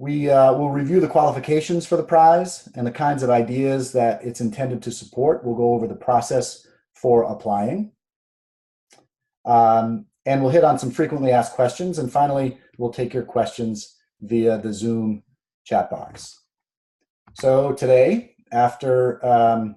We will review the qualifications for the prize and the kinds of ideas that it's intended to support. We'll go over the process for applying. And we'll hit on some frequently asked questions. And finally, we'll take your questions via the Zoom chat box. So today, in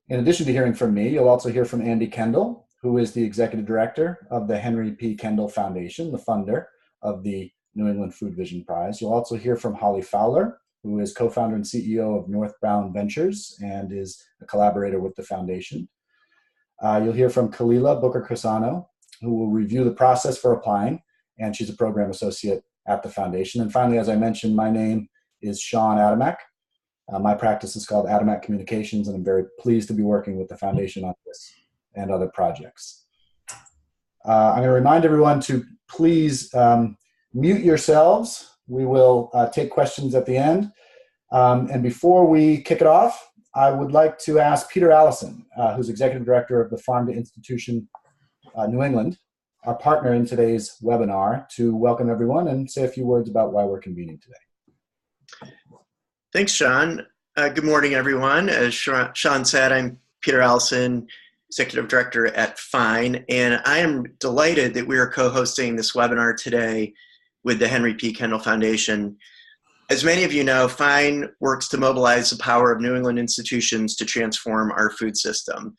addition to hearing from me, you'll also hear from Andy Kendall, who is the Executive Director of the Henry P. Kendall Foundation, the funder of the New England Food Vision Prize. You'll also hear from Holly Fowler, who is co-founder and CEO of Northbound Ventures and is a collaborator with the foundation. You'll hear from Kalila Booker-Crisano, who will review the process for applying, and she's a program associate at the foundation. And finally, as I mentioned, my name is Sean Adamak. My practice is called Adamak Communications, and I'm very pleased to be working with the foundation on this and other projects. I'm going to remind everyone to please mute yourselves. We will take questions at the end. And before we kick it off, I would like to ask Peter Allison, who's Executive Director of the Farm to Institution New England, our partner in today's webinar, to welcome everyone and say a few words about why we're convening today. Thanks, Sean. Good morning, everyone. As Sean said, I'm Peter Allison, Executive Director at FINE, and I am delighted that we are co-hosting this webinar today with the Henry P. Kendall Foundation. As many of you know, FINE works to mobilize the power of New England institutions to transform our food system.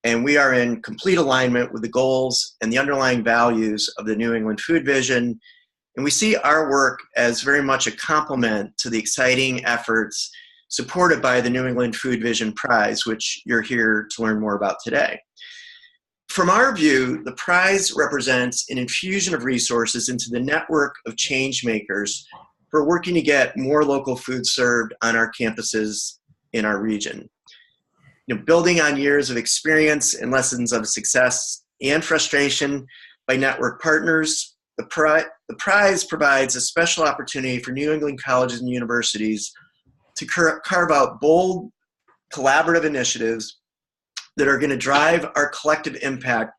And we are in complete alignment with the goals and the underlying values of the New England Food Vision. And we see our work as very much a complement to the exciting efforts supported by the New England Food Vision Prize, which you're here to learn more about today. From our view, the prize represents an infusion of resources into the network of change makers who are working to get more local food served on our campuses in our region. Building on years of experience and lessons of success and frustration by network partners, the prize provides a special opportunity for New England colleges and universities to carve out bold, collaborative initiatives that are going to drive our collective impact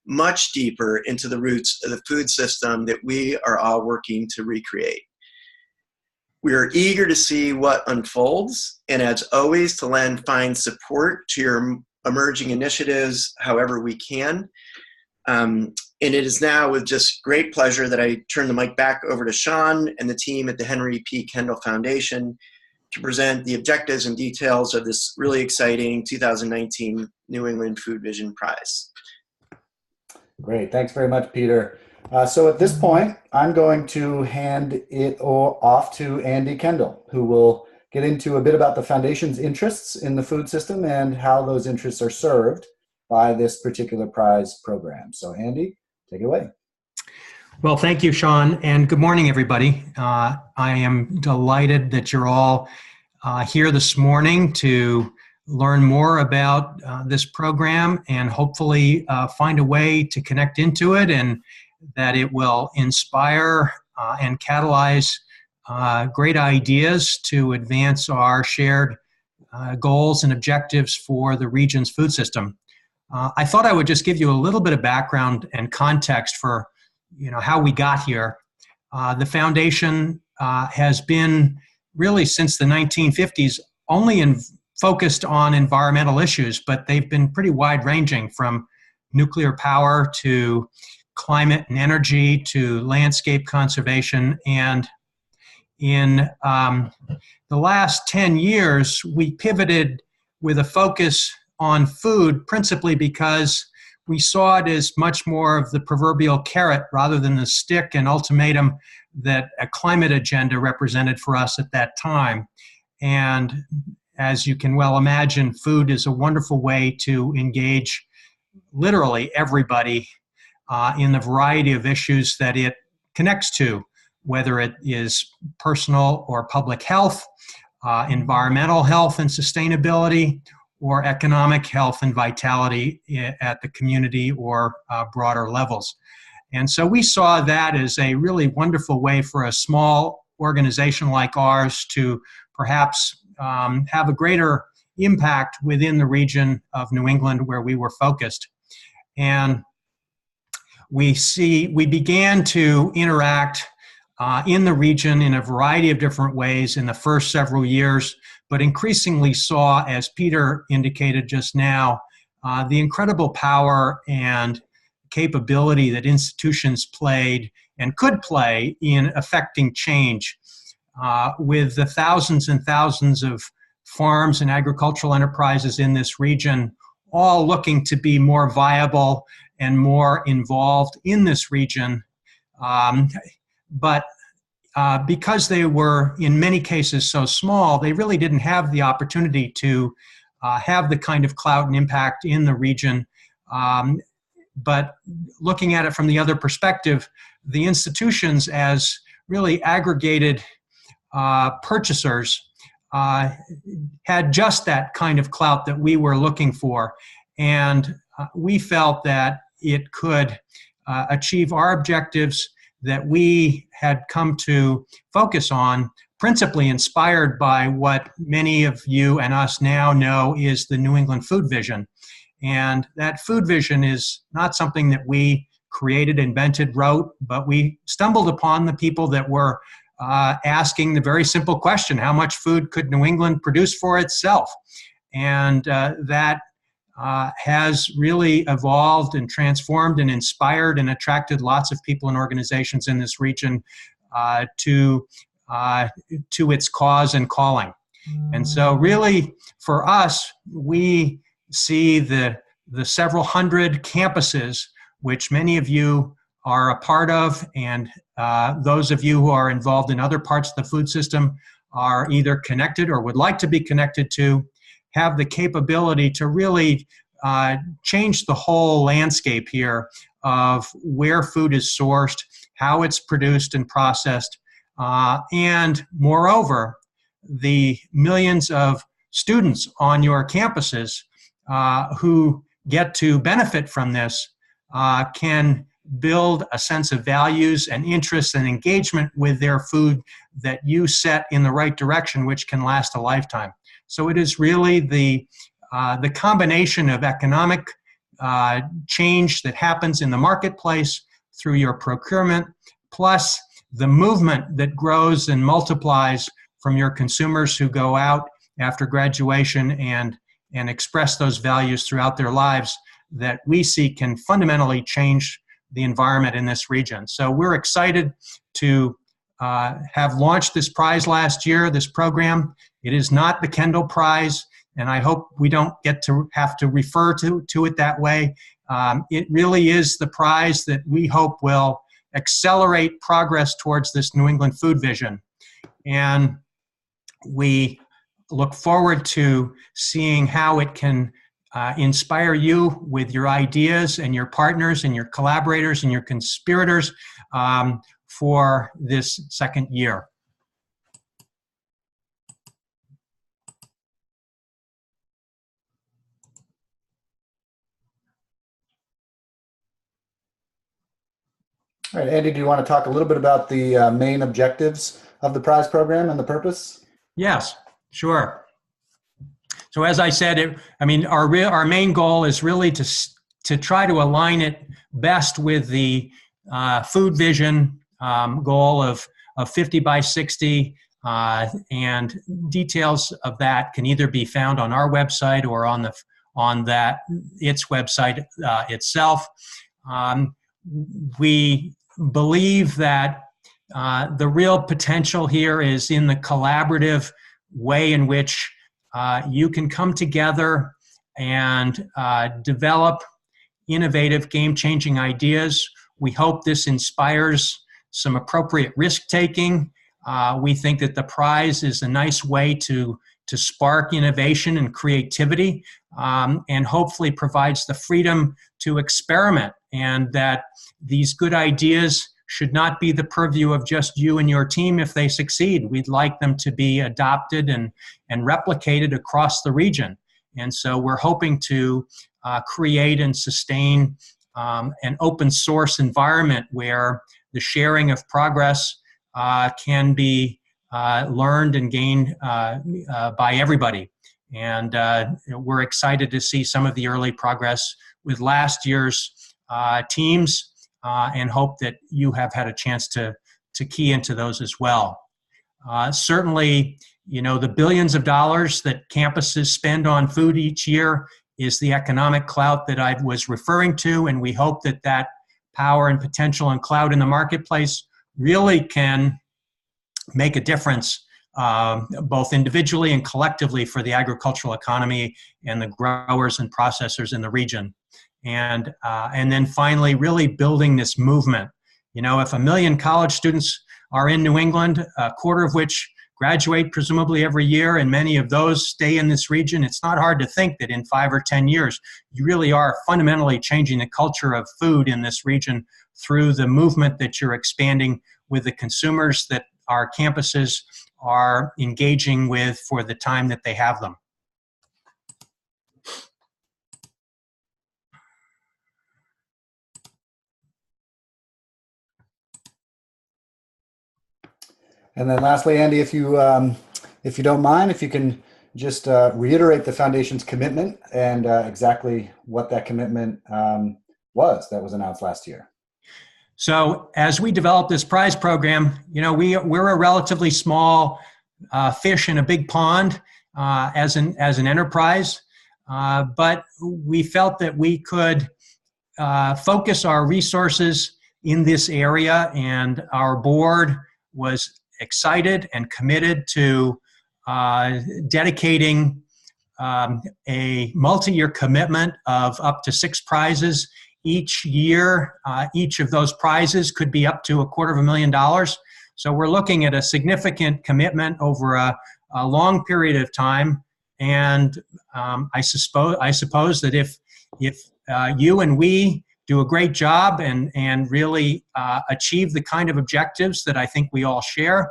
much deeper into the roots of the food system that we are all working to recreate. We are eager to see what unfolds, and as always, to lend FINE support to your emerging initiatives however we can. And it is now with just great pleasure that I turn the mic back over to Sean and the team at the Henry P. Kendall Foundation to present the objectives and details of this really exciting 2019 New England Food Vision Prize. Great, thanks very much, Peter. So at this point, I'm going to hand it off to Andy Kendall, who will get into a bit about the foundation's interests in the food system and how those interests are served by this particular prize program. So Andy, take it away. Well, thank you, Sean, and good morning, everybody. I am delighted that you're all here this morning to learn more about this program and hopefully find a way to connect into it, and that it will inspire and catalyze great ideas to advance our shared goals and objectives for the region's food system. I thought I would just give you a little bit of background and context for how we got here. The foundation has been really since the 1950s only focused on environmental issues, but they've been pretty wide-ranging, from nuclear power to climate and energy to landscape conservation. And in the last 10 years, we pivoted with a focus on food, principally because we saw it as much more of the proverbial carrot rather than the stick and ultimatum that a climate agenda represented for us at that time. And as you can well imagine, food is a wonderful way to engage literally everybody in the variety of issues that it connects to, whether it is personal or public health, environmental health and sustainability, or economic health and vitality at the community or broader levels. And so we saw that as a really wonderful way for a small organization like ours to perhaps have a greater impact within the region of New England where we were focused. And we began to interact in the region in a variety of different ways in the first several years, but increasingly saw, as Peter indicated just now, the incredible power and capability that institutions played and could play in affecting change. With the thousands and thousands of farms and agricultural enterprises in this region, all looking to be more viable and more involved in this region. But because they were, in many cases, so small, they really didn't have the opportunity to have the kind of clout and impact in the region. But looking at it from the other perspective, the institutions as really aggregated purchasers had just that kind of clout that we were looking for. And we felt that it could achieve our objectives that we had come to focus on, principally inspired by what many of you and us now know is the New England food vision. And that food vision is not something that we created, invented, wrote, but we stumbled upon the people that were asking the very simple question: how much food could New England produce for itself? And that has really evolved and transformed and inspired and attracted lots of people and organizations in this region to its cause and calling. And so really, for us, we see the several hundred campuses, which many of you are a part of, and those of you who are involved in other parts of the food system are either connected or would like to be connected to, have the capability to really change the whole landscape here of where food is sourced, how it's produced and processed, and moreover, the millions of students on your campuses who get to benefit from this can build a sense of values and interests and engagement with their food that you set in the right direction, which can last a lifetime. So it is really the combination of economic change that happens in the marketplace through your procurement, plus the movement that grows and multiplies from your consumers who go out after graduation and express those values throughout their lives, that we see can fundamentally change the environment in this region. So we're excited to have launched this prize last year, this program. It is not the Kendall Prize, and I hope we don't get to have to refer to it that way. It really is the prize that we hope will accelerate progress towards this New England food vision. And we look forward to seeing how it can inspire you with your ideas and your partners and your collaborators and your conspirators for this second year. All right, Andy, do you want to talk a little bit about the main objectives of the prize program and the purpose? Yes, sure. So as I said, our main goal is really to try to align it best with the food vision goal of 50 by 60, and details of that can either be found on our website or on its website itself. We believe that the real potential here is in the collaborative way in which you can come together and develop innovative, game-changing ideas. We hope this inspires some appropriate risk-taking. We think that the prize is a nice way to spark innovation and creativity, and hopefully provides the freedom to experiment, and that these good ideas should not be the purview of just you and your team if they succeed. We'd like them to be adopted and replicated across the region. And so we're hoping to create and sustain an open source environment where the sharing of progress can be learned and gained by everybody. And we're excited to see some of the early progress with last year's teams, and hope that you have had a chance to to key into those as well. Certainly, the billions of dollars that campuses spend on food each year is the economic clout that I was referring to, and we hope that that power and potential and clout in the marketplace really can make a difference, both individually and collectively, for the agricultural economy and the growers and processors in the region. And then finally, really building this movement. If 1 million college students are in New England, a quarter of which graduate presumably every year, and many of those stay in this region, it's not hard to think that in 5 or 10 years, you really are fundamentally changing the culture of food in this region through the movement that you're expanding with the consumers that our campuses are engaging with for the time that they have them. And then lastly, Andy, if you don't mind, if you can just reiterate the foundation's commitment and exactly what that commitment was that was announced last year. So as we develop this prize program, we're a relatively small fish in a big pond as an enterprise, but we felt that we could focus our resources in this area, and our board was excited and committed to dedicating a multi-year commitment of up to 6 prizes each year. Each of those prizes could be up to $250,000. So we're looking at a significant commitment over a long period of time. And I suppose that if you and we do a great job and really achieve the kind of objectives that I think we all share,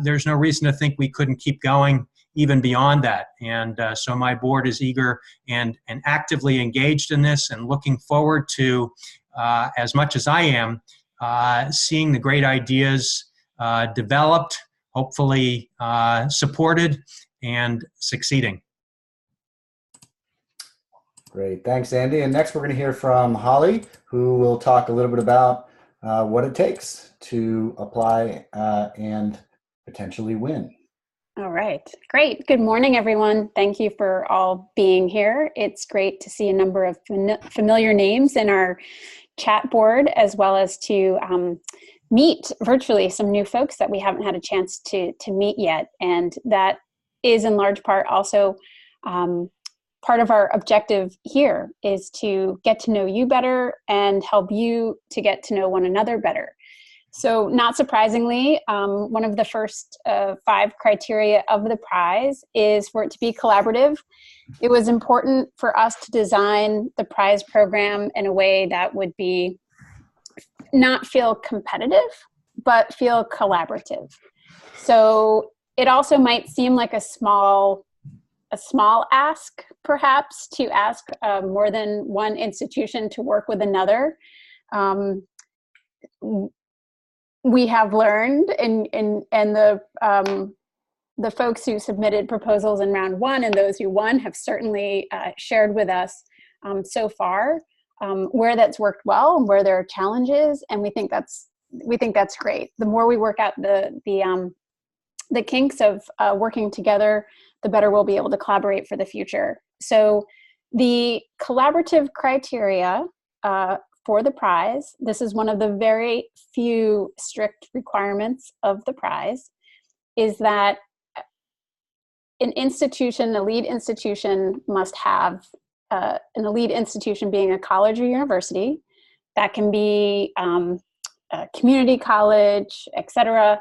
there's no reason to think we couldn't keep going even beyond that. And so my board is eager and actively engaged in this, and looking forward to, as much as I am, seeing the great ideas developed, hopefully supported, and succeeding. Great, thanks, Andy. And next we're going to hear from Holly, who will talk a little bit about what it takes to apply and potentially win. All right, great. Good morning, everyone. Thank you for all being here. It's great to see a number of familiar names in our chat board, as well as to meet virtually some new folks that we haven't had a chance to meet yet. And that is in large part also part of our objective here, is to get to know you better and help you to get to know one another better. So not surprisingly, one of the first 5 criteria of the prize is for it to be collaborative. It was important for us to design the prize program in a way that would be not feel competitive, but feel collaborative. So it also might seem like a small ask, perhaps, to ask more than one institution to work with another. We have learned, and the folks who submitted proposals in round 1 and those who won have certainly shared with us so far where that's worked well and where there are challenges, and we think that's great. The more we work out the kinks of working together, the better we'll be able to collaborate for the future. So the collaborative criteria for the prize, this is one of the very few strict requirements of the prize, is that an institution, a lead institution, must have an elite institution being a college or university. That can be a community college, etc.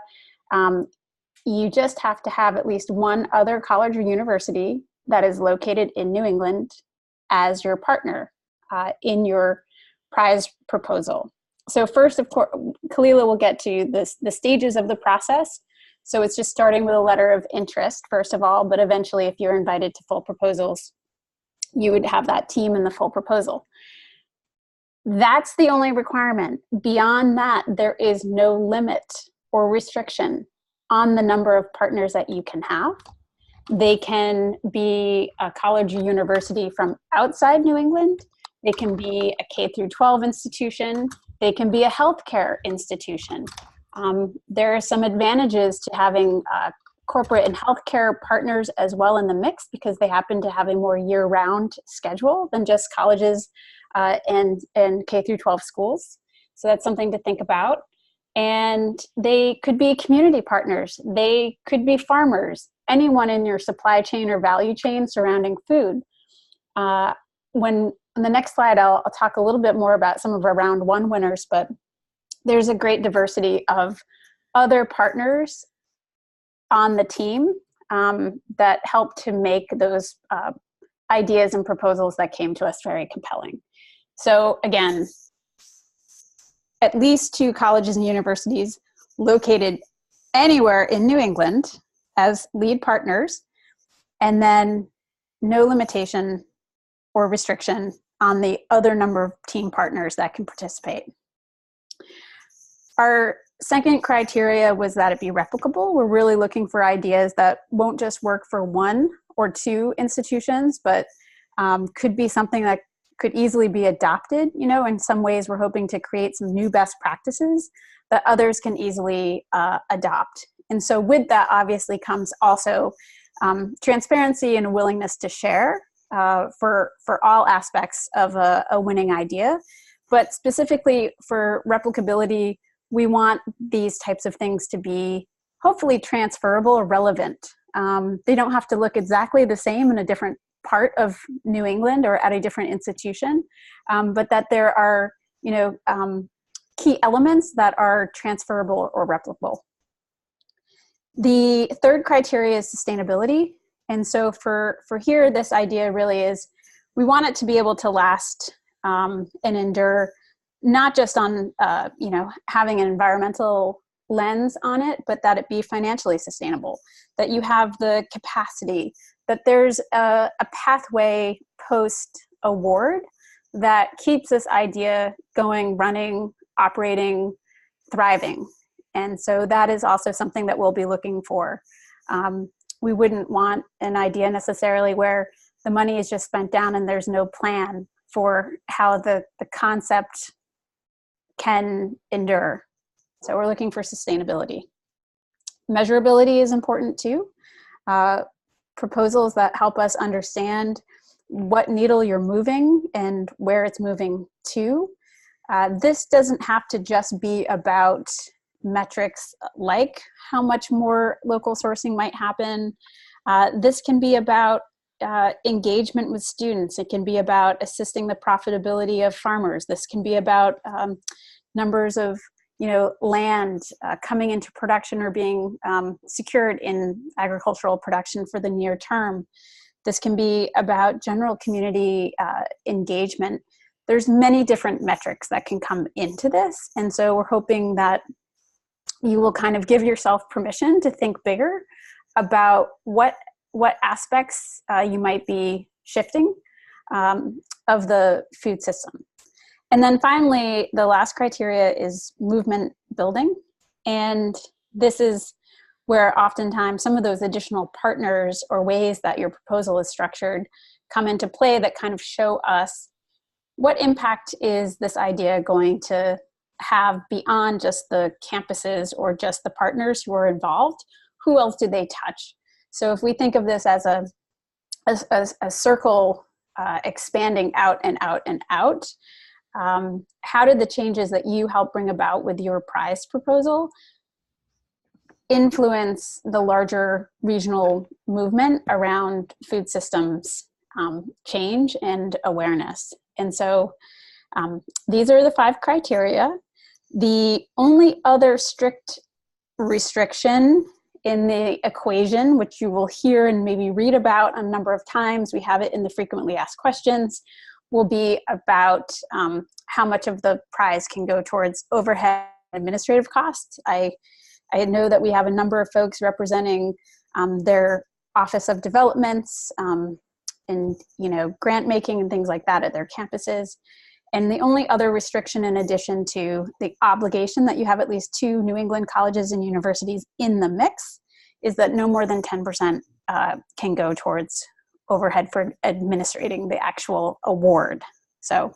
You just have to have at least one other college or university that is located in New England as your partner in your prize proposal. So first, of course, Kalila will get to the stages of the process. So it's just starting with a letter of interest, first of all, but eventually if you're invited to full proposals, you would have that team in the full proposal. That's the only requirement. Beyond that, there is no limit or restriction on the number of partners that you can have. They can be a college or university from outside New England. They can be a K through 12 institution. They can be a healthcare institution. There are some advantages to having corporate and healthcare partners as well in the mix, because they happen to have a more year-round schedule than just colleges and K through 12 schools. So that's something to think about. And they could be community partners. They could be farmers, anyone in your supply chain or value chain surrounding food. On the next slide, I'll talk a little bit more about some of our round one winners, but there's a great diversity of other partners on the team that help to make those ideas and proposals that came to us very compelling. So again, at least 2 colleges and universities located anywhere in New England as lead partners, and then no limitation or restriction on the other number of team partners that can participate. Our second criteria was that it be replicable. We're really looking for ideas that won't just work for 1 or 2 institutions, but could be something that could easily be adopted. You know, in some ways we're hoping to create some new best practices that others can easily adopt. And so with that obviously comes also transparency and a willingness to share for all aspects of a winning idea. But specifically for replicability, we want these types of things to be hopefully transferable or relevant. They don't have to look exactly the same in a different part of New England or at a different institution, but that there are, you know, key elements that are transferable or replicable. The third criteria is sustainability. And so for here, this idea really is we want it to be able to last and endure, not just on, you know, having an environmental lens on it, but that it be financially sustainable, that you have the capacity, that there's a pathway post-award that keeps this idea going, running, operating, thriving. And so that is also something that we'll be looking for. We wouldn't want an idea necessarily where the money is just spent down and there's no plan for how the concept can endure. So we're looking for sustainability. Measurability is important too. Proposals that help us understand what needle you're moving and where it's moving to. This doesn't have to just be about metrics like how much more local sourcing might happen. This can be about engagement with students. It can be about assisting the profitability of farmers. This can be about numbers of, you know, land coming into production or being secured in agricultural production for the near term. This can be about general community engagement. There's many different metrics that can come into this. And so we're hoping that you will kind of give yourself permission to think bigger about what aspects you might be shifting of the food system. And then finally, the last criteria is movement building. And this is where oftentimes some of those additional partners or ways that your proposal is structured come into play that kind of show us what impact is this idea going to have beyond just the campuses or just the partners who are involved. Who else do they touch? So if we think of this as a circle expanding out and out and out, how did the changes that you help bring about with your prize proposal influence the larger regional movement around food systems change and awareness? And so these are the 5 criteria. The only other strict restriction in the equation, which you will hear and maybe read about a number of times, we have it in the frequently asked questions, will be about how much of the prize can go towards overhead administrative costs. I know that we have a number of folks representing their Office of Developments and, you know, grant making and things like that at their campuses. And the only other restriction, in addition to the obligation that you have at least 2 New England colleges and universities in the mix, is that no more than 10% can go towards overhead for administrating the actual award. So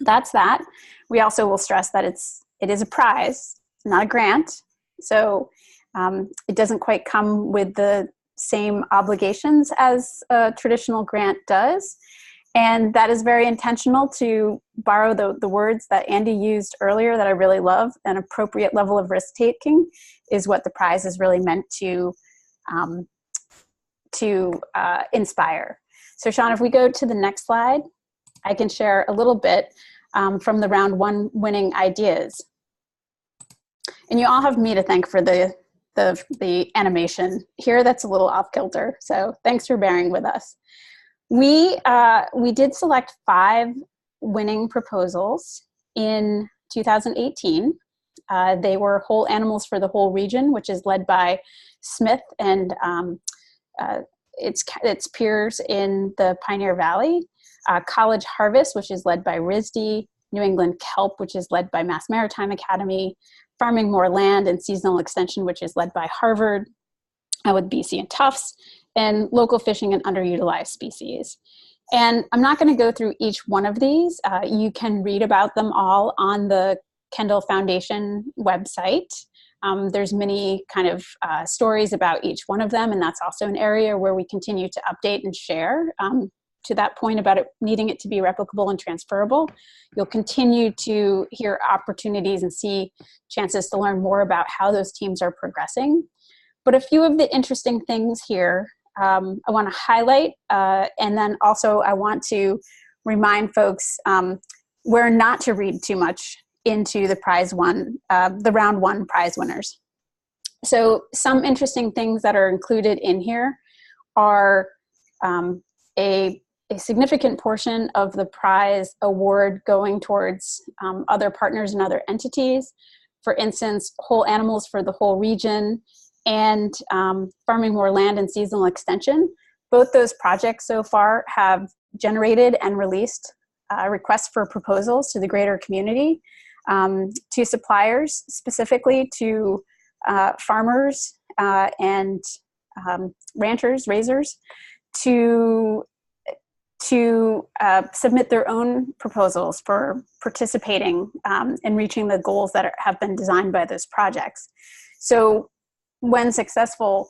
that's that. We also will stress that it is a prize, not a grant. So it doesn't quite come with the same obligations as a traditional grant does. And that is very intentional, to borrow the words that Andy used earlier that I really love. An appropriate level of risk-taking is what the prize is really meant to inspire. So Sean, if we go to the next slide, I can share a little bit from the round one winning ideas. And you all have me to thank for the animation here that's a little off kilter. So thanks for bearing with us. We did select 5 winning proposals in 2018. They were whole animals for the whole region, which is led by Smith and its peers in the Pioneer Valley. College Harvest, which is led by RISD. New England Kelp, which is led by Mass Maritime Academy. Farming More Land and Seasonal Extension, which is led by Harvard with BC and Tufts. And Local Fishing and Underutilized Species. And I'm not going to go through each one of these. You can read about them all on the Kendall Foundation website. There's many kind of stories about each one of them, and that's also an area where we continue to update and share. To that point about it needing it to be replicable and transferable, you'll continue to hear opportunities and see chances to learn more about how those teams are progressing. But a few of the interesting things here I want to highlight, and then also I want to remind folks where not to read too much into the the round one prize winners. So some interesting things that are included in here are a significant portion of the prize award going towards other partners and other entities. For instance, whole animals for the whole region, and Farming More Land and Seasonal Extension. Both those projects so far have generated and released requests for proposals to the greater community, to suppliers, specifically to farmers and ranchers, raisers, to submit their own proposals for participating in reaching the goals that have been designed by those projects. So when successful,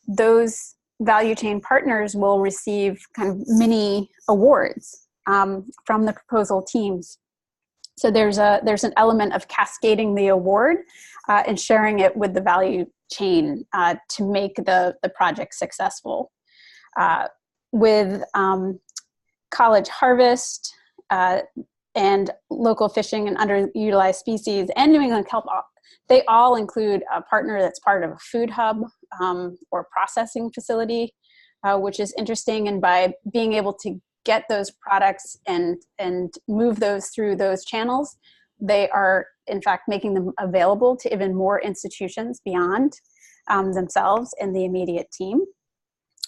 those value chain partners will receive kind of mini awards from the proposal teams. So there's an element of cascading the award and sharing it with the value chain to make the project successful. With College Harvest and Local Fishing and Underutilized Species and New England Kelp, they all include a partner that's part of a food hub or processing facility, which is interesting. And by being able to get those products and move those through those channels, they are in fact making them available to even more institutions beyond themselves and the immediate team.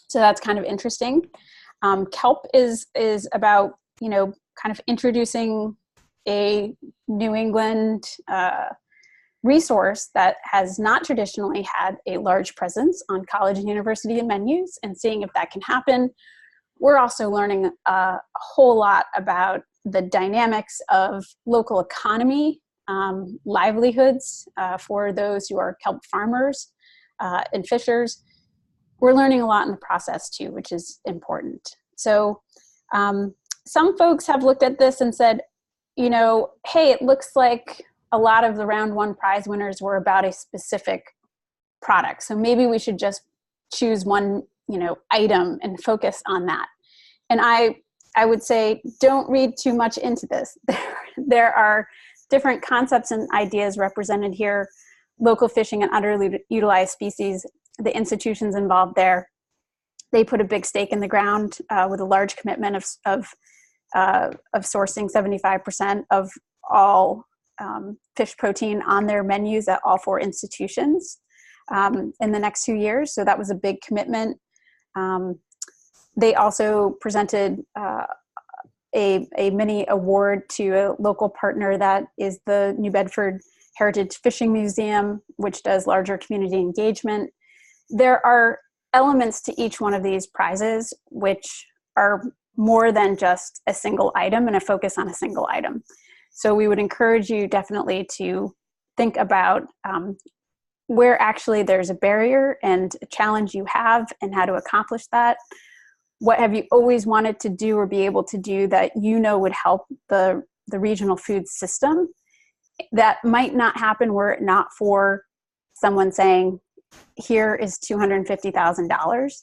So that's kind of interesting. Kelp is about, kind of introducing a New England resource that has not traditionally had a large presence on college and university menus, and seeing if that can happen. We're also learning a whole lot about the dynamics of local economy, livelihoods for those who are kelp farmers and fishers. We're learning a lot in the process too, which is important. So some folks have looked at this and said, hey, it looks like a lot of the round one prize winners were about a specific product. So maybe we should just choose one, item and focus on that. And I would say, don't read too much into this. There are different concepts and ideas represented here. Local fishing and underutilized species, the institutions involved there, they put a big stake in the ground with a large commitment of sourcing 75% of all fish protein on their menus at all 4 institutions in the next 2 years. So that was a big commitment. They also presented a mini award to a local partner that is the New Bedford Heritage Fishing Museum, which does larger community engagement. There are elements to each one of these prizes which are more than just a single item and a focus on a single item. So we would encourage you definitely to think about where actually there's a barrier and a challenge you have and how to accomplish that. What have you always wanted to do or be able to do that you know would help the regional food system that might not happen were it not for someone saying, here is $250,000,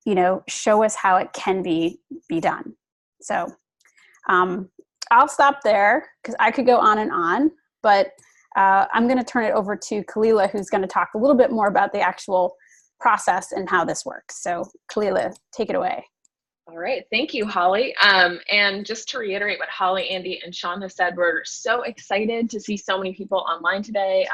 you know, show us how it can be done. So I'll stop there because I could go on, but I'm going to turn it over to Kalila, who's going to talk a little bit more about the actual process and how this works. So Kalila, take it away. All right, thank you, Holly. And just to reiterate what Holly, Andy, and Sean have said, we're so excited to see so many people online today,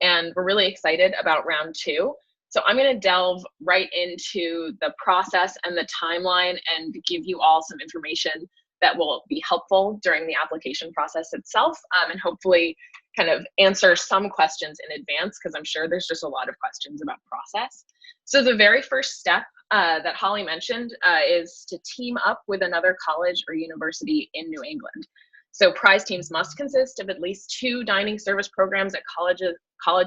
and we're really excited about round 2. So I'm going to delve right into the process and the timeline and give you all some information that will be helpful during the application process itself, and hopefully kind of answer some questions in advance, because I'm sure there's just a lot of questions about process. So the very first step that Holly mentioned is to team up with another college or university in New England. So prize teams must consist of at least 2 dining service programs at college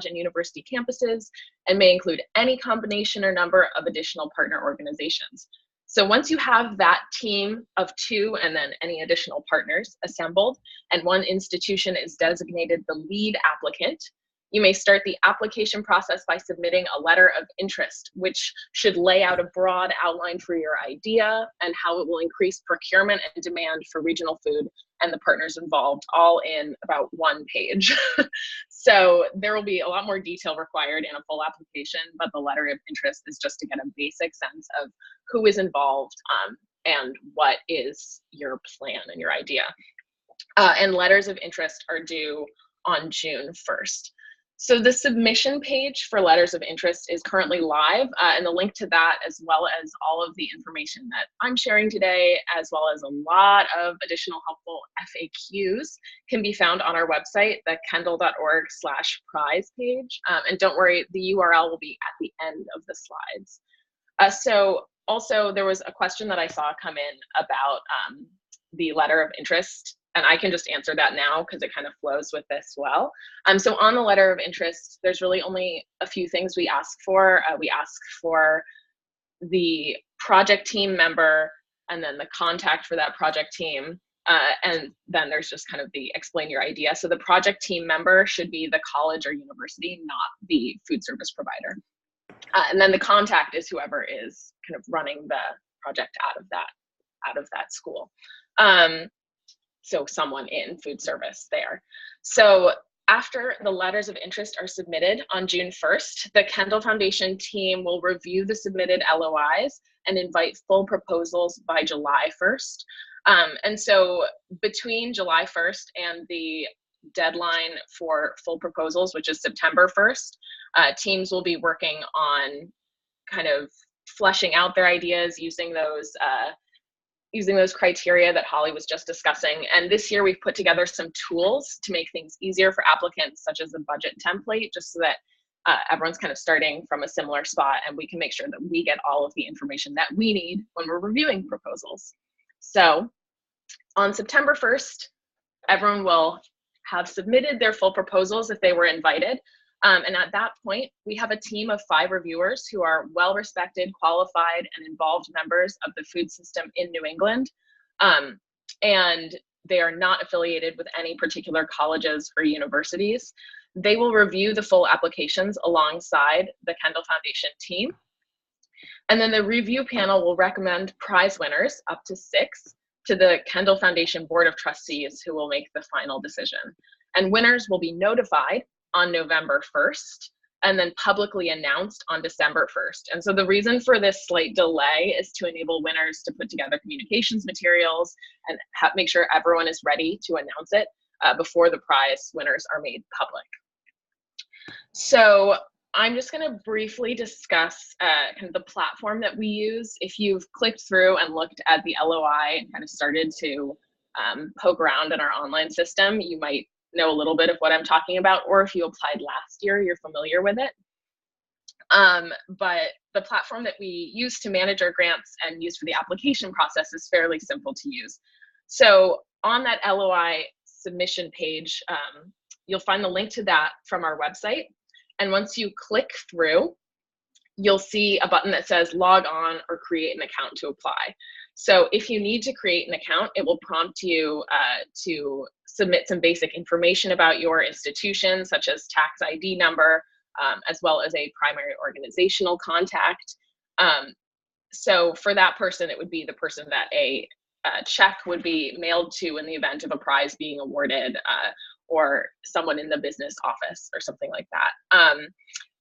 and university campuses, and may include any combination or number of additional partner organizations. So once you have that team of 2 and then any additional partners assembled, and one institution is designated the lead applicant, you may start the application process by submitting a letter of interest, which should lay out a broad outline for your idea and how it will increase procurement and demand for regional food and the partners involved, all in about 1 page. So there will be a lot more detail required in a full application, but the letter of interest is just to get a basic sense of who is involved and what is your plan and your idea. And letters of interest are due on June 1st. So the submission page for letters of interest is currently live, and the link to that, as well as all of the information that I'm sharing today, as well as a lot of additional helpful FAQs, can be found on our website, the kendall.org/prize page. And don't worry, the URL will be at the end of the slides. So also, there was a question that I saw come in about the letter of interest, and I can just answer that now because it kind of flows with this well. So on the letter of interest, there's really only a few things we ask for. We ask for the project team member, and then the contact for that project team. And then there's just kind of the explain your idea. So the project team member should be the college or university, not the food service provider. And then the contact is whoever is kind of running the project out of that school. So someone in food service there. So after the letters of interest are submitted on June 1st, the Kendall Foundation team will review the submitted LOIs and invite full proposals by July 1st. And so between July 1st and the deadline for full proposals, which is September 1st, teams will be working on kind of fleshing out their ideas using those criteria that Holly was just discussing. And this year we've put together some tools to make things easier for applicants, such as a budget template, just so that everyone's kind of starting from a similar spot, and we can make sure that we get all of the information that we need when we're reviewing proposals. So on September 1st, everyone will have submitted their full proposals if they were invited. And at that point, we have a team of 5 reviewers who are well-respected, qualified, and involved members of the food system in New England. And they are not affiliated with any particular colleges or universities. They will review the full applications alongside the Kendall Foundation team. And then the review panel will recommend prize winners, up to 6, to the Kendall Foundation Board of Trustees, who will make the final decision. And winners will be notified on November 1st, and then publicly announced on December 1st. And so the reason for this slight delay is to enable winners to put together communications materials and make sure everyone is ready to announce it before the prize winners are made public. So I'm just going to briefly discuss kind of the platform that we use. If you've clicked through and looked at the LOI and kind of started to poke around in our online system, you might know a little bit of what I'm talking about, or if you applied last year, you're familiar with it. But the platform that we use to manage our grants and use for the application process is fairly simple to use. So on that LOI submission page, You'll find the link to that from our website. And once you click through, you'll see a button that says log on or create an account to apply. So if you need to create an account, it will prompt you to submit some basic information about your institution, such as tax ID number, as well as a primary organizational contact. So for that person, it would be the person that a check would be mailed to in the event of a prize being awarded, or someone in the business office or something like that.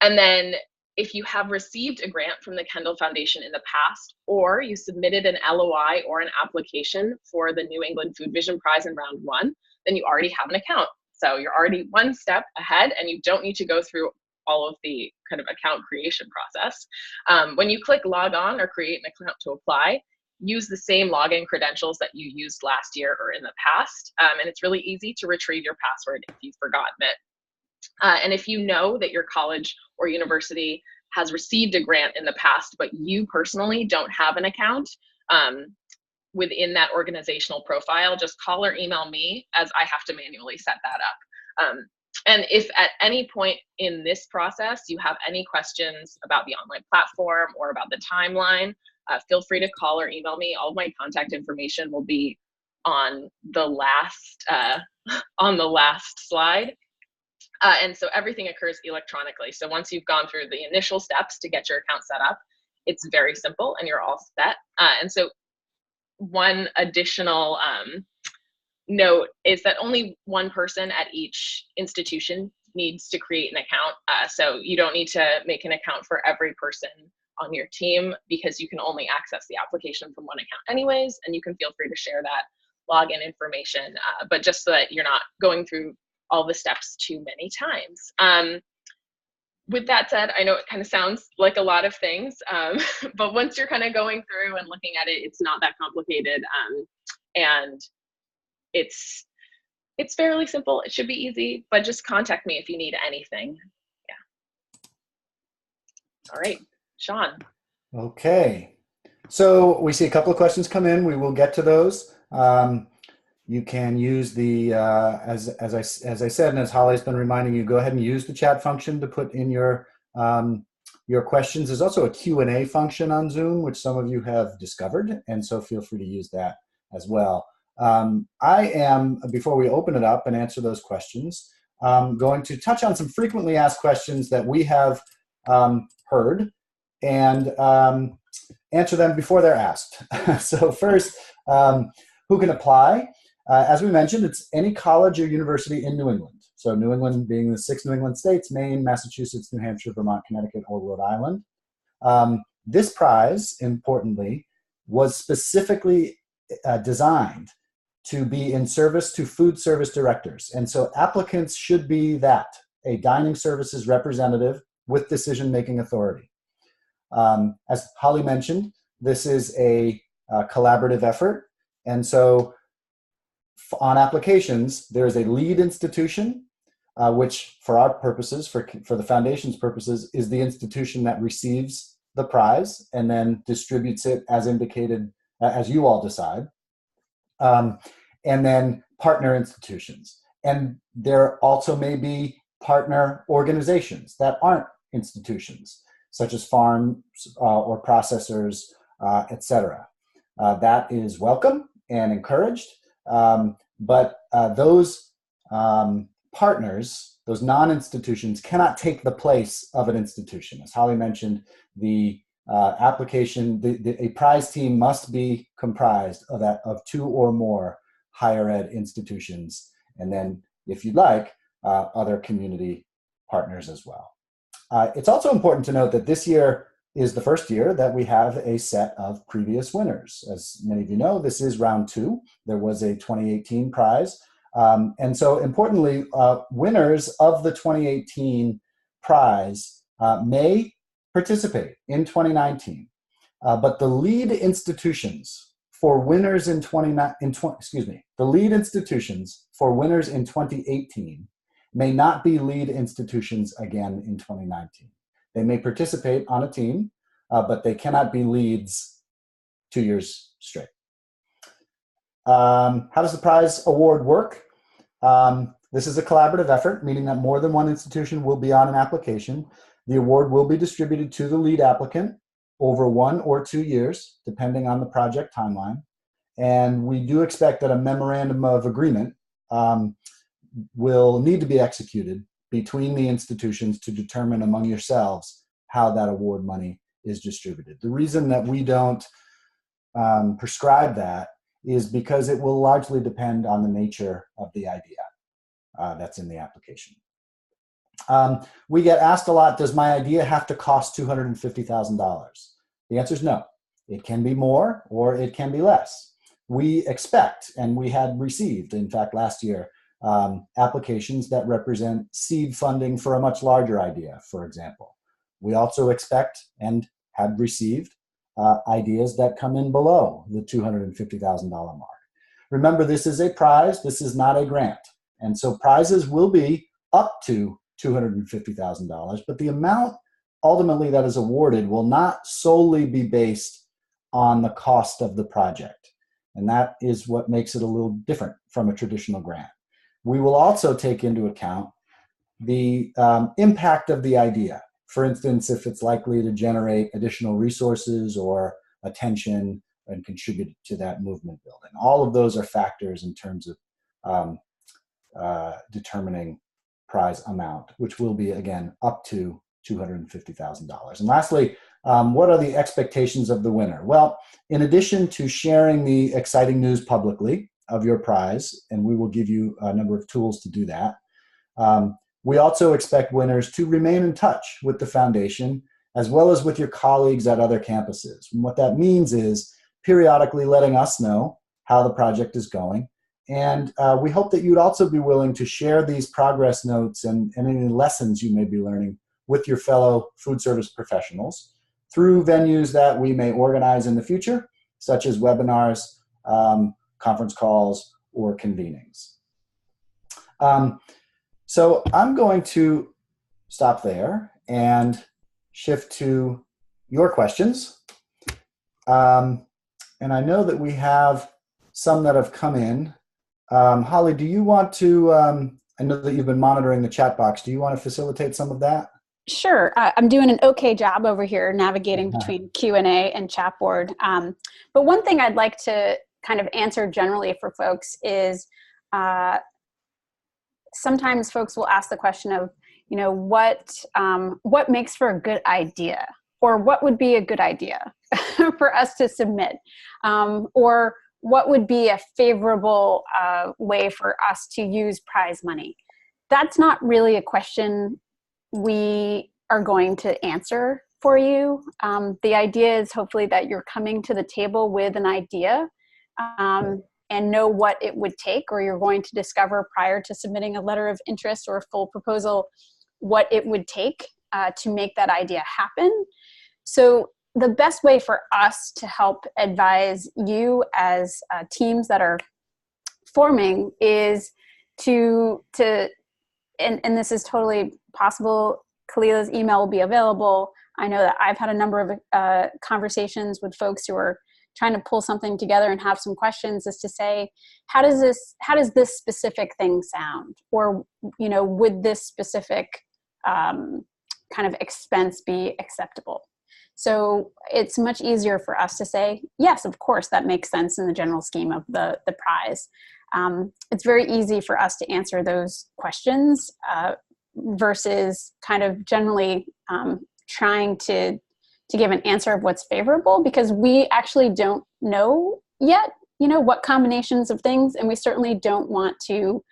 And then if you have received a grant from the Kendall Foundation in the past, or you submitted an LOI or an application for the New England Food Vision Prize in round 1, then you already have an account. So you're already one step ahead, and you don't need to go through all of the kind of account creation process. When you click log on or create an account to apply, use the same login credentials that you used last year or in the past. And it's really easy to retrieve your password if you've forgotten it. And if you know that your college or university has received a grant in the past, but you personally don't have an account within that organizational profile, just call or email me, as I have to manually set that up. And if at any point in this process you have any questions about the online platform or about the timeline, feel free to call or email me. All of my contact information will be on the last slide. And so everything occurs electronically. So once you've gone through the initial steps to get your account set up, it's very simple and you're all set. And so one additional note is that only one person at each institution needs to create an account. So you don't need to make an account for every person on your team, because you can only access the application from one account anyways, and you can feel free to share that login information, but just so that you're not going through all the steps too many times. With that said, I know it kind of sounds like a lot of things, but once you're kind of going through and looking at it, it's not that complicated, and it's fairly simple. It should be easy, but just contact me if you need anything. Yeah. All right, Sean. Okay. So we see a couple of questions come in. We will get to those. You can use the, as I said, and as Holly's been reminding you, go ahead and use the chat function to put in your questions. There's also a Q&A function on Zoom, which some of you have discovered, and so feel free to use that as well. I am, before we open it up and answer those questions, going to touch on some frequently asked questions that we have heard and answer them before they're asked. So first, who can apply? As we mentioned, it's any college or university in New England. So New England being the 6 New England states: Maine, Massachusetts, New Hampshire, Vermont, Connecticut, or Rhode Island. This prize, importantly, was specifically designed to be in service to food service directors. And so applicants should be that, a dining services representative with decision-making authority. As Holly mentioned, this is a collaborative effort. And so on applications, there is a lead institution, which for our purposes, for the foundation's purposes, is the institution that receives the prize and then distributes it as indicated, as you all decide. And then partner institutions. And there also may be partner organizations that aren't institutions, such as farms or processors, etc. That is welcome and encouraged, but those partners, those non-institutions, cannot take the place of an institution. As Holly mentioned, the application, a prize team must be comprised of 2 or more higher ed institutions, and then, if you'd like, other community partners as well. It's also important to note that this year is the first year that we have a set of previous winners. As many of you know, this is round 2. There was a 2018 prize. And so importantly, winners of the 2018 prize may participate in 2019. But the lead institutions for winners in the lead institutions for winners in 2018 may not be lead institutions again in 2019. They may participate on a team, but they cannot be leads 2 years straight. How does the prize award work? This is a collaborative effort, meaning that more than one institution will be on an application. The award will be distributed to the lead applicant over 1 or 2 years, depending on the project timeline. And we do expect that a memorandum of agreement will need to be executed between the institutions to determine among yourselves how that award money is distributed. The reason that we don't prescribe that is because it will largely depend on the nature of the idea that's in the application. We get asked a lot, does my idea have to cost $250,000? The answer is no. It can be more or it can be less. We expect, and we had received, in fact, last year, applications that represent seed funding for a much larger idea, for example. We also expect and had received ideas that come in below the $250,000 mark. Remember, this is a prize, this is not a grant. And so prizes will be up to $250,000, but the amount ultimately that is awarded will not solely be based on the cost of the project. And that is what makes it a little different from a traditional grant. We will also take into account the impact of the idea. For instance, if it's likely to generate additional resources or attention and contribute to that movement building. All of those are factors in terms of determining prize amount, which will be, again, up to $250,000. And lastly, what are the expectations of the winner? Well, in addition to sharing the exciting news publicly of your prize, and we will give you a number of tools to do that, we also expect winners to remain in touch with the foundation as well as with your colleagues at other campuses. And what that means is periodically letting us know how the project is going. And we hope that you'd also be willing to share these progress notes and any lessons you may be learning with your fellow food service professionals through venues that we may organize in the future, such as webinars, conference calls, or convenings. So I'm going to stop there and shift to your questions. And I know that we have some that have come in. Holly, do you want to, I know that you've been monitoring the chat box. Do you want to facilitate some of that? Sure. I'm doing an okay job over here navigating between Q&A and chat board. But one thing I'd like to kind of answer generally for folks is sometimes folks will ask the question of, you know, what makes for a good idea, or what would be a good idea for us to submit, or what would be a favorable way for us to use prize money? That's not really a question we are going to answer for you. The idea is hopefully that you're coming to the table with an idea and know what it would take, or you're going to discover prior to submitting a letter of interest or a full proposal what it would take to make that idea happen. So the best way for us to help advise you as teams that are forming is to and this is totally possible. Khalila's email will be available. I know that I've had a number of conversations with folks who are trying to pull something together and have some questions, is to say, how does this specific thing sound? Or, you know, would this specific kind of expense be acceptable? So it's much easier for us to say, yes, of course, that makes sense in the general scheme of the prize. It's very easy for us to answer those questions versus kind of generally trying to give an answer of what's favorable, because we actually don't know yet, you know, what combinations of things, and we certainly don't want to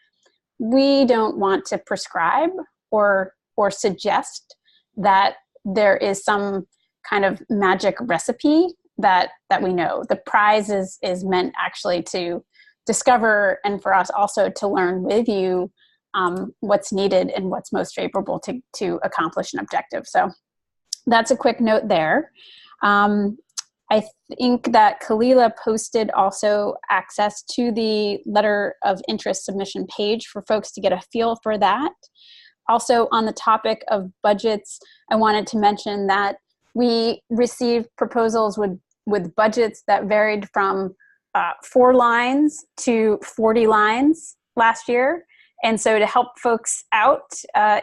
prescribe or suggest that there is some kind of magic recipe that we know. The prize is meant actually to discover, and for us also to learn with you what's needed and what's most favorable to accomplish an objective. So that's a quick note there. I think that Khalila posted also access to the letter of interest submission page for folks to get a feel for that. Also, on the topic of budgets, I wanted to mention that we received proposals with budgets that varied from 4 lines to 40 lines last year. And so to help folks out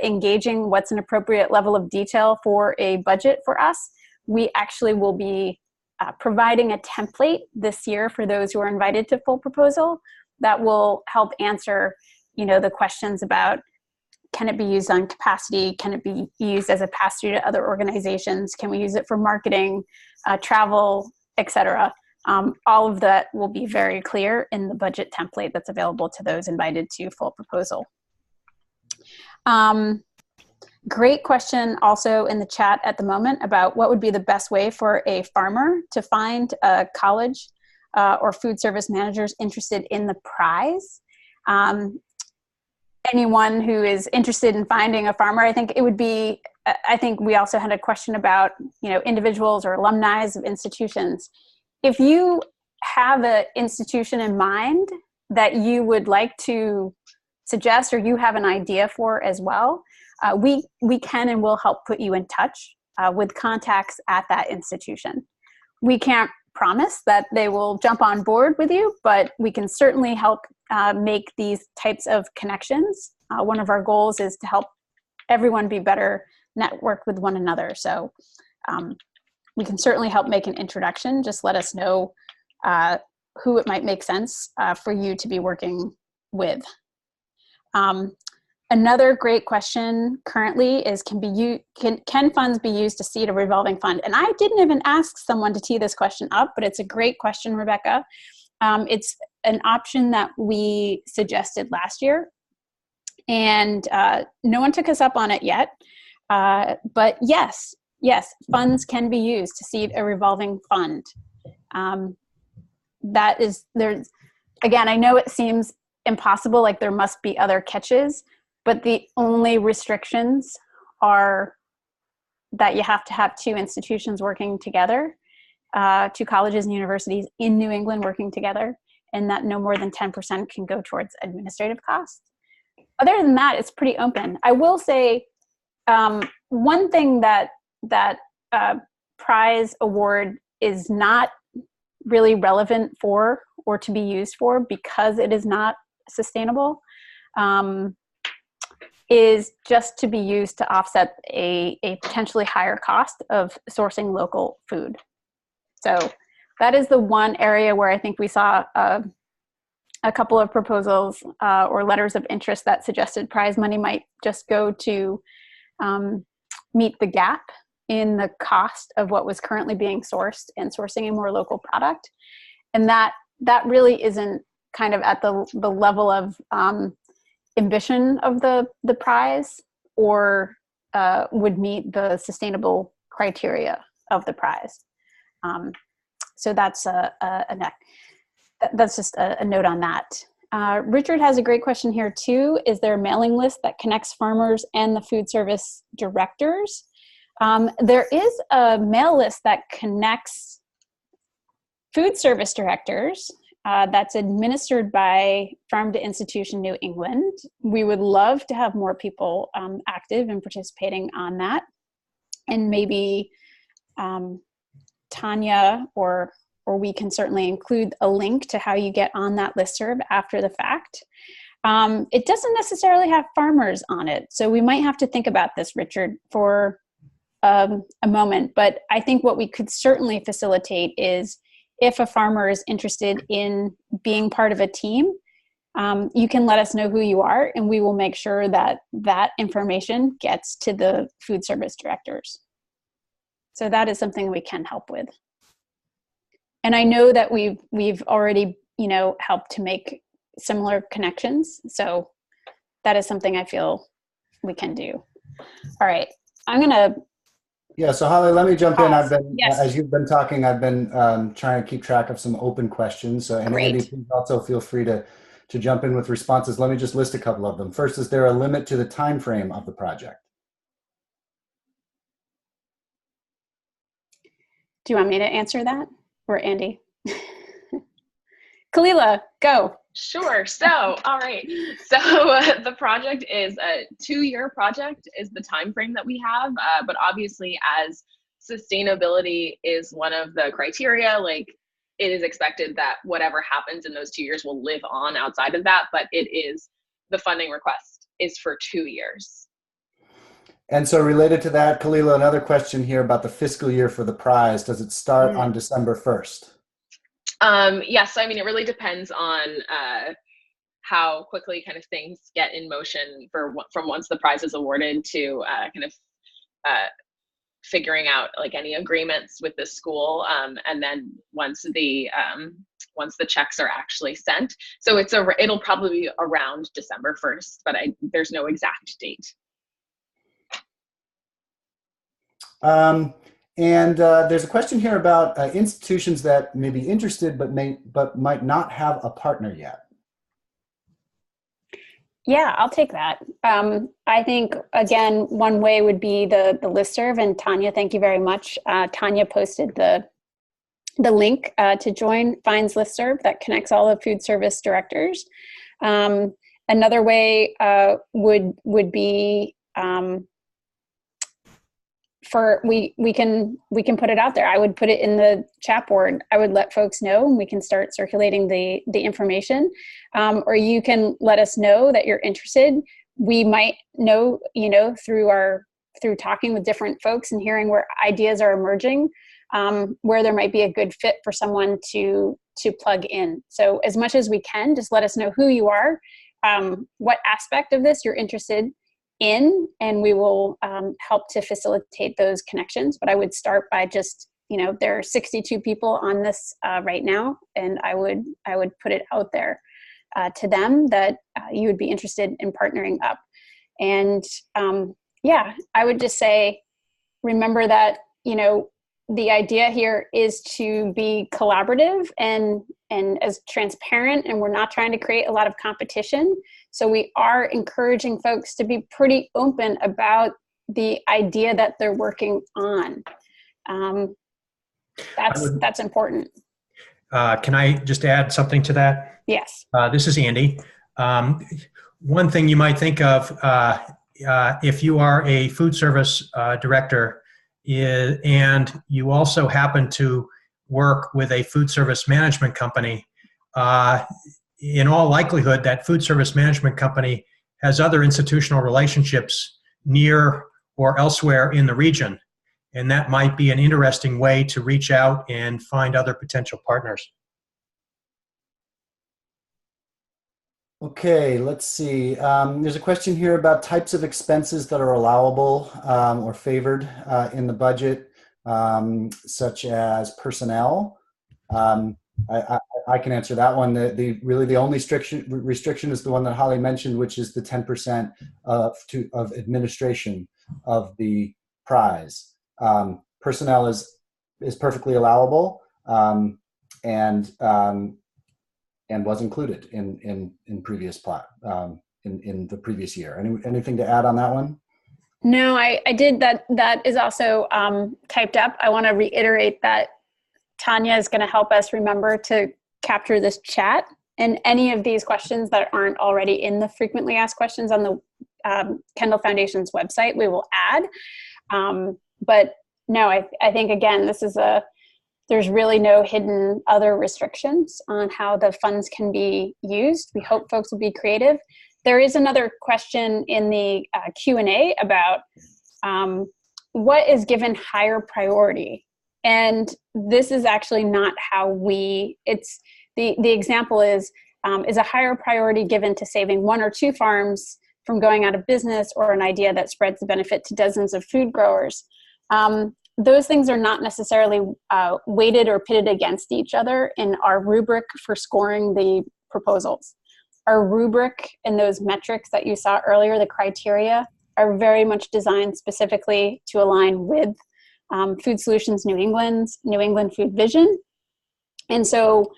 engaging what's an appropriate level of detail for a budget for us, we actually will be providing a template this year for those who are invited to full proposal that will help answer, the questions about, can it be used on capacity? Can it be used as a pass-through to other organizations? Can we use it for marketing, travel, etc.? All of that will be very clear in the budget template that's available to those invited to full proposal. Great question also in the chat at the moment about what would be the best way for a farmer to find a college or food service managers interested in the prize. Anyone who is interested in finding a farmer, I think we also had a question about, individuals or alumni of institutions. If you have an institution in mind that you would like to suggest or you have an idea for as well, we can and will help put you in touch with contacts at that institution. We can't promise that they will jump on board with you, but we can certainly help make these types of connections. One of our goals is to help everyone be better networked with one another. So we can certainly help make an introduction. Just let us know who it might make sense for you to be working with. Another great question currently is, can funds be used to seed a revolving fund? And I didn't even ask someone to tee this question up, but it's a great question, Rebecca. It's an option that we suggested last year, and no one took us up on it yet. But yes, funds can be used to seed a revolving fund. Again, I know it seems impossible, like there must be other catches, but the only restrictions are that you have to have two institutions working together, two colleges and universities in New England working together, and that no more than 10% can go towards administrative costs. Other than that, it's pretty open. I will say one thing that prize award is not really relevant for or to be used for, because it is not sustainable, is just to be used to offset a potentially higher cost of sourcing local food. So that is the one area where I think we saw a couple of proposals or letters of interest that suggested prize money might just go to meet the gap in the cost of what was currently being sourced and sourcing a more local product. And that really isn't kind of at the level of ambition of the prize, or would meet the sustainable criteria of the prize. So that's that's just a note on that. Richard has a great question here too. Is there a mailing list that connects farmers and the food service directors? There is a mail list that connects food service directors that's administered by Farm to Institution New England. We would love to have more people active and participating on that. And maybe Tanya or we can certainly include a link to how you get on that listserv after the fact. It doesn't necessarily have farmers on it, so we might have to think about this, Richard, for a moment. But I think what we could certainly facilitate is, if a farmer is interested in being part of a team, you can let us know who you are, and we will make sure that that information gets to the food service directors. So that is something we can help with. And I know that we've already, helped to make similar connections. So that is something I feel we can do. All right, I'm gonna. Yeah, so Holly, let me jump in. I've been, yes. As you've been talking, I've been trying to keep track of some open questions. And Great. Andy, please also feel free to jump in with responses. Let me just list a couple of them. First, is there a limit to the time frame of the project? Do you want me to answer that, or Andy? Kalila, go. Sure. So, all right. So the project is a 2-year project is the time frame that we have. But obviously, as sustainability is one of the criteria, like, it is expected that whatever happens in those 2 years will live on outside of that. But it is the funding request is for 2 years. And so related to that, Kalila, another question here about the fiscal year for the prize. Does it start on December 1st? Yes, I mean, it really depends on how quickly kind of things get in motion from once the prize is awarded to kind of figuring out like any agreements with the school, and then once the checks are actually sent. So it'll probably be around December 1st, but there's no exact date. There's a question here about institutions that may be interested but might not have a partner yet. Yeah, I'll take that. I think, again, one way would be the listserv, and Tanya, thank you very much. Tanya posted the link to join FINE's listserv that connects all the food service directors. Another way would be we can put it out there. I would put it in the chat board. I would let folks know, and we can start circulating the information. Or you can let us know that you're interested. We might know, through talking with different folks and hearing where ideas are emerging, where there might be a good fit for someone to plug in. So as much as we can, just let us know who you are, what aspect of this you're interested in, and we will help to facilitate those connections. But I would start by just, there are 62 people on this right now, and I would put it out there to them that you would be interested in partnering up. And I would just say, remember that, the idea here is to be collaborative and as transparent, and we're not trying to create a lot of competition. So we are encouraging folks to be pretty open about the idea that they're working on. That's important. Can I just add something to that? Yes. This is Andy. One thing you might think of if you are a food service director and you also happen to work with a food service management company, in all likelihood, that food service management company has other institutional relationships near or elsewhere in the region. And that might be an interesting way to reach out and find other potential partners. Okay, let's see. There's a question here about types of expenses that are allowable or favored in the budget, such as personnel. I can answer that one. Really the only restriction is the one that Holly mentioned, which is the 10% of administration of the prize. Personnel is perfectly allowable and was included in previous plot in the previous year. Anything to add on that one? No, I did. That is also typed up. I want to reiterate that Tanya is going to help us remember to capture this chat, and any of these questions that aren't already in the frequently asked questions on the Kendall Foundation's website, we will add. But no, I think, again, there's really no hidden other restrictions on how the funds can be used. We hope folks will be creative. There is another question in the Q&A about what is given higher priority. And this is actually not how it's the example is a higher priority given to saving 1 or 2 farms from going out of business, or an idea that spreads the benefit to dozens of food growers. Those things are not necessarily weighted or pitted against each other in our rubric for scoring the proposals. Our rubric and those metrics that you saw earlier, the criteria, are very much designed specifically to align with Food Solutions New England's New England Food Vision. And so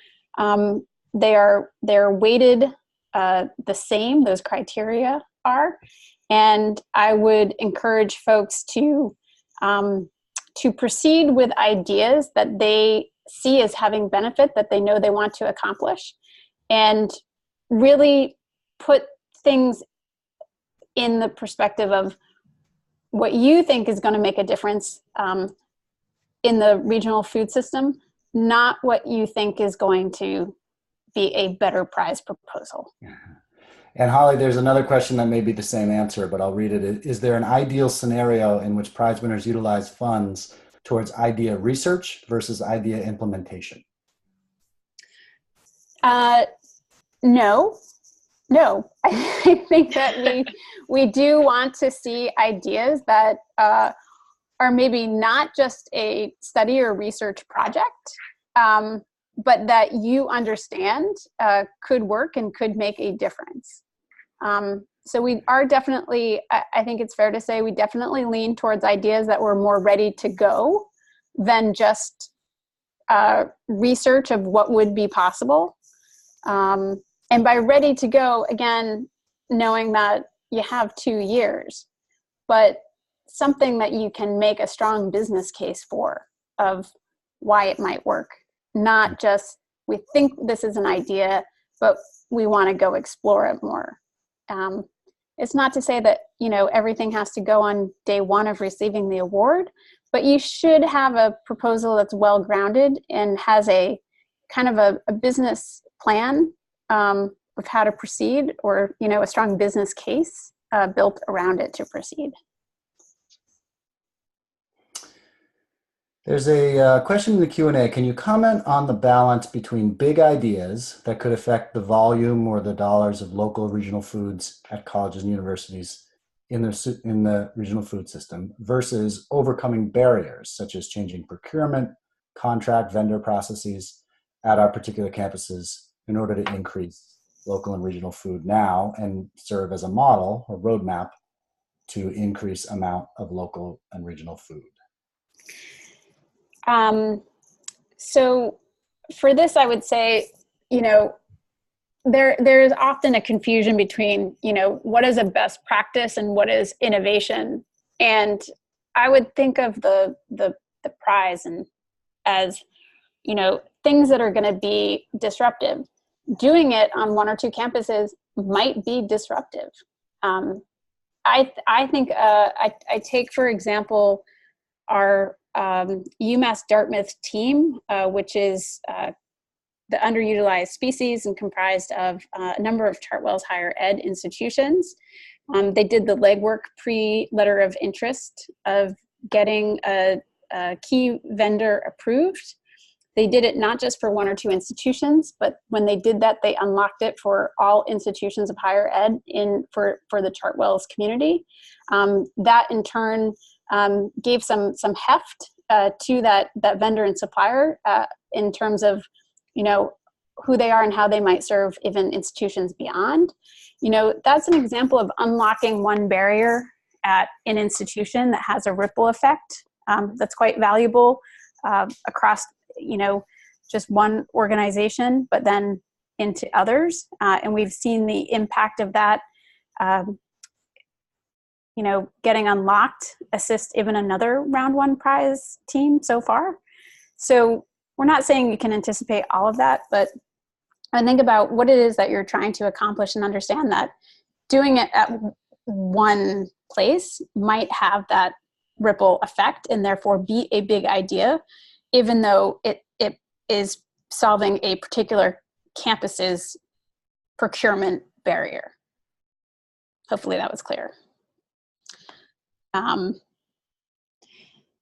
they're weighted the same, those criteria are. And I would encourage folks to proceed with ideas that they see as having benefit, that they know they want to accomplish, and really put things in the perspective of what you think is going to make a difference in the regional food system, not what you think is going to be a better prize proposal. And Holly, there's another question that may be the same answer, but I'll read it. Is there an ideal scenario in which prize winners utilize funds towards idea research versus idea implementation? No. I think that we do want to see ideas that are maybe not just a study or research project, but that you understand could work and could make a difference. So we are definitely, I think it's fair to say, we definitely lean towards ideas that were more ready to go than just research of what would be possible. And by ready to go, again, knowing that you have 2 years, but something that you can make a strong business case for of why it might work. Not just, we think this is an idea, but we want to go explore it more. It's not to say that, everything has to go on day one of receiving the award, but you should have a proposal that's well-grounded and has a kind of a business plan of how to proceed, or, a strong business case built around it to proceed. There's a question in the Q&A. Can you comment on the balance between big ideas that could affect the volume or the dollars of local regional foods at colleges and universities in the regional food system versus overcoming barriers such as changing procurement, contract, vendor processes at our particular campuses in order to increase local and regional food now and serve as a model or roadmap to increase amount of local and regional food? So for this, I would say, there is often a confusion between, what is a best practice and what is innovation. And I would think of the prize and as, things that are going to be disruptive. Doing it on 1 or 2 campuses might be disruptive. I think I take, for example, our UMass Dartmouth team, which is the underutilized species and comprised of a number of Chartwell's higher ed institutions. They did the legwork pre-letter of interest of getting a key vendor approved. They did it not just for 1 or 2 institutions, but when they did that, they unlocked it for all institutions of higher ed for the Chartwell's community. That in turn gave some heft to that vendor and supplier in terms of, who they are and how they might serve even institutions beyond. That's an example of unlocking one barrier at an institution that has a ripple effect that's quite valuable across, just one organization, but then into others. And we've seen the impact of that getting unlocked, assist even another round 1 prize team so far. So we're not saying you can anticipate all of that, but I think about what it is that you're trying to accomplish and understand that doing it at one place might have that ripple effect and therefore be a big idea, even though it is solving a particular campus's procurement barrier. Hopefully that was clear.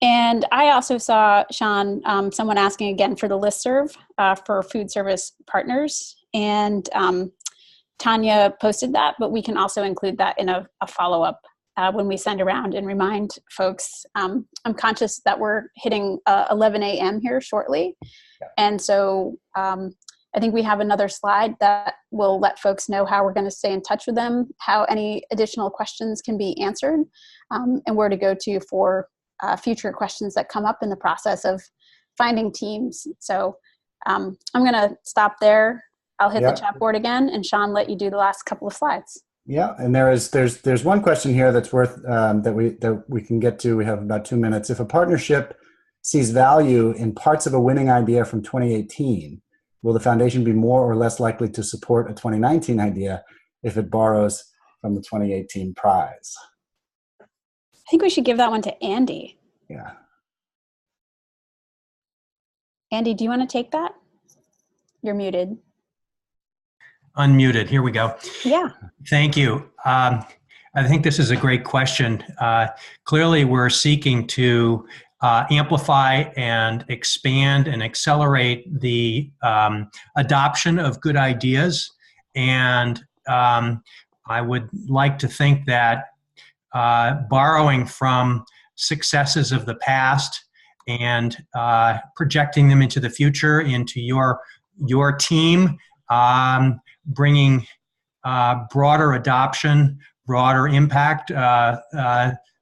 And I also saw, Sean, someone asking again for the listserv for food service partners. And Tanya posted that, but we can also include that in a follow-up when we send around and remind folks. I'm conscious that we're hitting 11 a.m. here shortly. And so I think we have another slide that will let folks know how we're going to stay in touch with them, how any additional questions can be answered, and where to go to for future questions that come up in the process of finding teams. So I'm going to stop there. I'll hit the chat board again, and Sean, let you do the last couple of slides. Yeah, and there's one question here that's worth that we can get to. We have about 2 minutes. If a partnership sees value in parts of a winning idea from 2018, will the foundation be more or less likely to support a 2019 idea if it borrows from the 2018 prize? I think we should give that one to Andy. Yeah. Andy, do you want to take that? You're muted. unmuted. Here we go. Yeah. Thank you. I think this is a great question. Clearly, we're seeking to amplify and expand and accelerate the adoption of good ideas. And I would like to think that borrowing from successes of the past and projecting them into the future, into your team, bringing broader adoption, broader impact,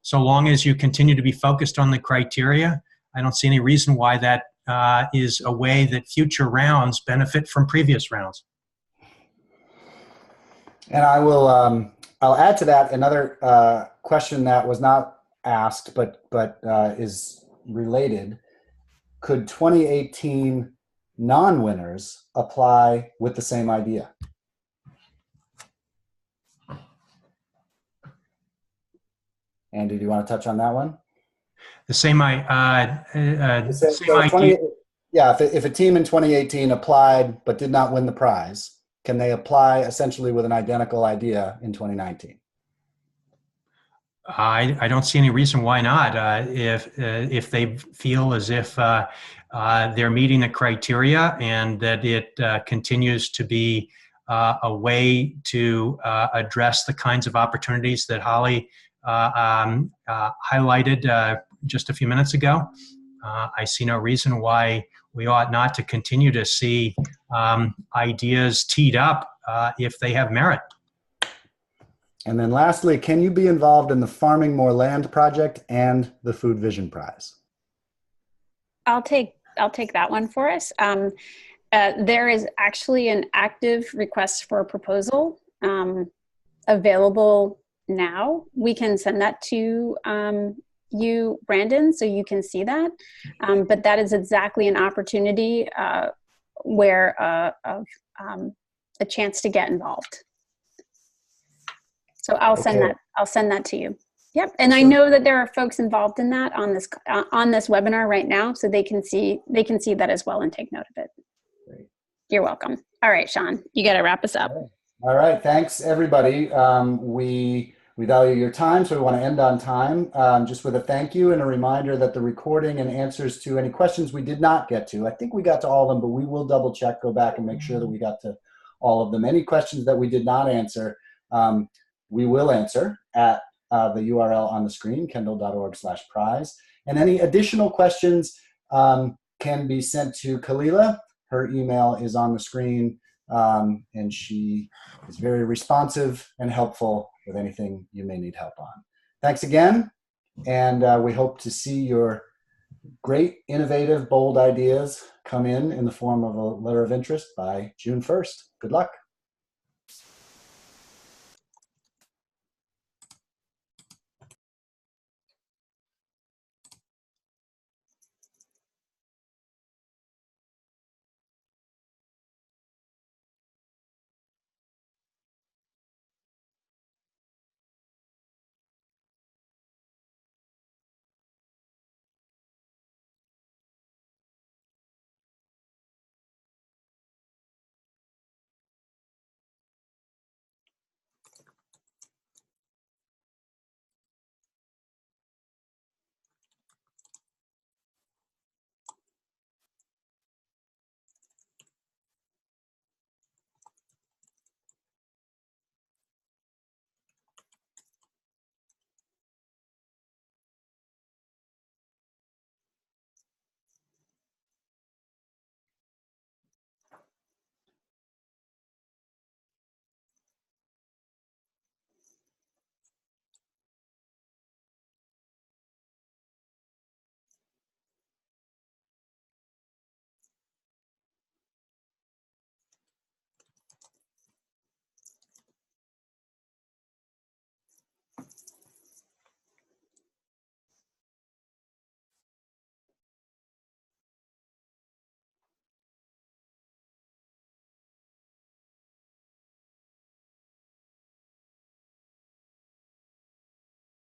so long as you continue to be focused on the criteria. I don't see any reason why that is a way that future rounds benefit from previous rounds. And I will, I'll add to that another question that was not asked, but is related. Could 2018 non-winners apply with the same idea? Andy, do you want to touch on that one? The same So idea. Yeah, if a team in 2018 applied but did not win the prize, can they apply essentially with an identical idea in 2019? I don't see any reason why not. If they feel as if they're meeting the criteria and that it continues to be a way to address the kinds of opportunities that Holly highlighted just a few minutes ago, I see no reason why we ought not to continue to see ideas teed up if they have merit. And then lastly, can you be involved in the Farming More Land project and the Food Vision Prize? I'll take that one for us. There is actually an active request for a proposal available now. We can send that to you, Brandon, so you can see that. But that is exactly an opportunity where a chance to get involved. So I'll send that. I'll send that to you. Yep. And I know that there are folks involved in that on this webinar right now, so they can see that as well and take note of it. Great. You're welcome. All right, Sean, you got to wrap us up. All right. Thanks, everybody. We value your time, so we want to end on time. Just with a thank you and a reminder that the recording and answers to any questions we did not get to, I think we got to all of them, but we will double check, go back and make sure that we got to all of them. Any questions that we did not answer, we will answer at the URL on the screen, kendall.org/prize. And any additional questions can be sent to Kalila. Her email is on the screen, and she is very responsive and helpful with anything you may need help on. Thanks again, and we hope to see your great, innovative, bold ideas come in the form of a letter of interest by June 1st. Good luck.